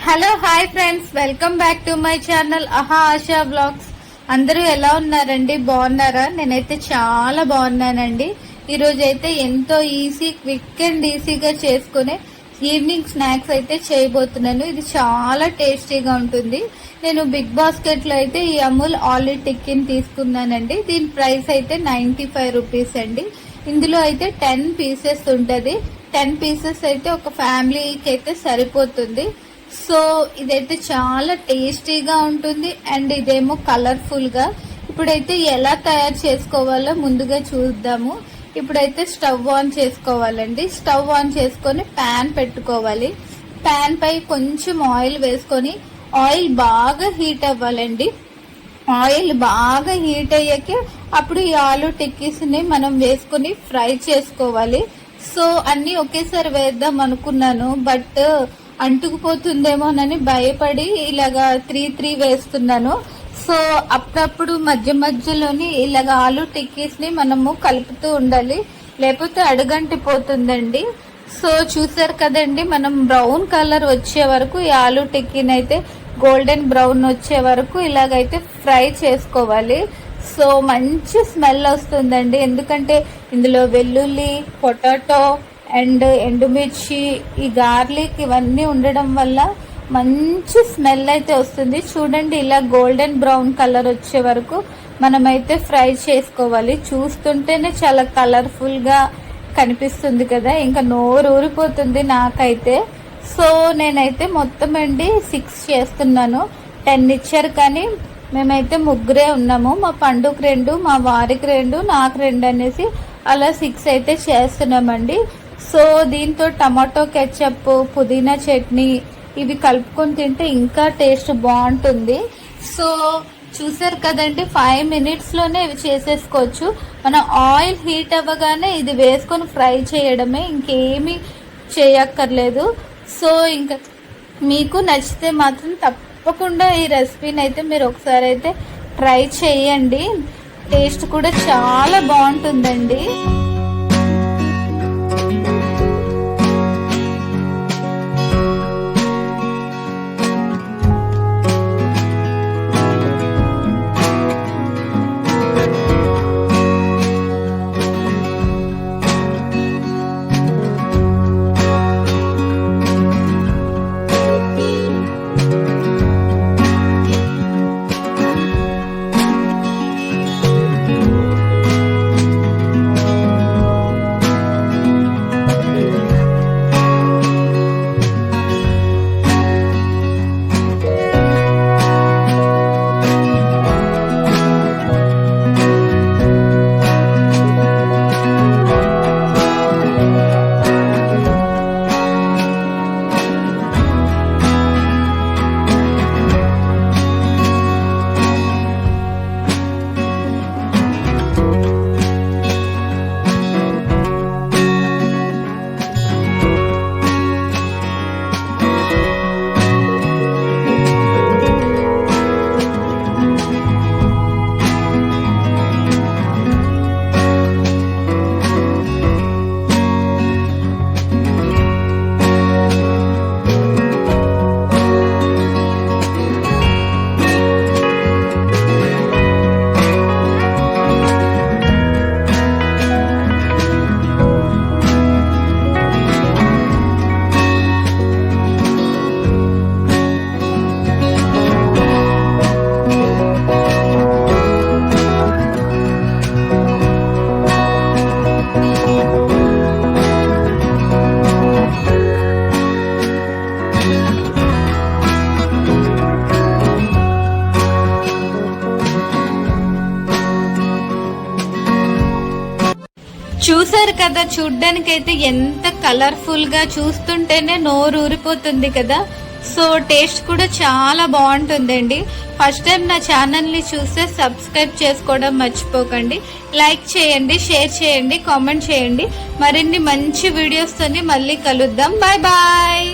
Hello hi friends, welcome back to my channel ఆహా ASHA vlogs. అందరూ ఎలా ఉన్నారండి? బాగున్నారా? నేనైతే చాలా బాగున్నానండి. ఈరోజు అయితే ఎంతో క్విక్ అండ్ ఈజీగా చేసుకునే ఈవినింగ్ స్నాక్స్ అయితే చేయబోతున్నాను. ఇది చాలా టేస్టీగా ఉంటుంది. నేను బిగ్ బాస్కెట్ లో అయితే ఈ అమూల్ ఆలూ టిక్కీని తీసుకున్నానండి. దీని ప్రైస్ అయితే 95 రూపీస్ అండి. ఇందులో అయితే 10 పీసెస్ ఉంటది. 10 పీసెస్ అయితే ఒక ఫ్యామిలీకి అయితే సరిపోతుంది. సో ఇదైతే చాలా టేస్టీగా ఉంటుంది అండ్ ఇదేమో కలర్ఫుల్ గా. ఇప్పుడైతే ఎలా తయారు చేసుకోవాలో ముందుగా చూద్దాము. ఇప్పుడైతే స్టవ్ ఆన్ చేసుకోవాలండి. స్టవ్ ఆన్ చేసుకొని ప్యాన్ పెట్టుకోవాలి. ప్యాన్ పై కొంచెం ఆయిల్ వేసుకొని ఆయిల్ బాగా హీట్ అవ్వాలండి. ఆయిల్ బాగా హీట్ అయ్యాక అప్పుడు ఈ ఆలూ టిక్కీస్ ని మనం వేసుకుని ఫ్రై చేసుకోవాలి. సో అన్ని ఒకేసారి వేద్దాం అనుకున్నాను, బట్ అంటుకుపోతుందేమోనని భయపడి ఇలాగా 3 వేస్తున్నాను. సో అప్పుడప్పుడు మధ్య మధ్యలోని ఇలాగ ఆలూ టిక్కీస్ ని మనము కలుపుతూ ఉండాలి, లేకపోతే అడుగంటిపోతుందండి. సో చూసారు కదండి, మనం బ్రౌన్ కలర్ వచ్చే వరకు ఈ ఆలూ టిక్కీని అయితే గోల్డెన్ బ్రౌన్ వచ్చే వరకు ఇలాగైతే ఫ్రై చేసుకోవాలి. సో మంచి స్మెల్ వస్తుందండి, ఎందుకంటే ఇందులో వెల్లుల్లి, పొటాటో అండ్ ఎండుమిర్చి, ఈ గార్లిక్ ఇవన్నీ ఉండడం వల్ల మంచి స్మెల్ అయితే వస్తుంది. చూడండి, ఇలా గోల్డెన్ బ్రౌన్ కలర్ వచ్చే వరకు మనమైతే ఫ్రై చేసుకోవాలి. చూస్తుంటేనే చాలా కలర్ఫుల్ గా కనిపిస్తుంది కదా, ఇంకా నోరు ఊరిపోతుంది నాకైతే. సో నేనైతే మొత్తం అండి 6 చేస్తున్నాను. 10 ఇచ్చారు కానీ మేమైతే ముగ్గురే ఉన్నాము. మా పండుగ 2, మా వారికి 2, నాకు 2 అనేసి అలా 6 అయితే చేస్తున్నామండి. సో దీంతో టమాటో కెచప్, పుదీనా చట్నీ ఇవి కలుపుకొని తింటే ఇంకా టేస్ట్ బాగుంటుంది. సో చూసారు కదండి, 5 మినిట్స్ లోనే ఇవి చేసేసుకోవచ్చు. మనం ఆయిల్ హీట్ అవ్వగానే ఇది వేసుకొని ఫ్రై చేయడమే, ఇంకేమీ చేయక్కర్లేదు. సో ఇంకా మీకు నచ్చితే మాత్రం తప్పకుండా ఈ రెసిపీని అయితే మీరు ఒకసారి అయితే ట్రై చేయండి. టేస్ట్ కూడా చాలా బాగుంటుందండి. చూసారు కదా, చూడ్డానికైతే ఎంత కలర్ఫుల్ గా, చూస్తుంటేనే నోరు ఊరిపోతుంది కదా. సో టేస్ట్ కూడా చాలా బాగుంటుందండి. ఫస్ట్ టైం నా ఛానల్ ని చూస్తే సబ్స్క్రైబ్ చేసుకోవడం మర్చిపోకండి. లైక్ చేయండి, షేర్ చేయండి, కామెంట్ చేయండి. మరిన్ని మంచి వీడియోస్ తోని మళ్ళీ కలుద్దాం. Bye bye.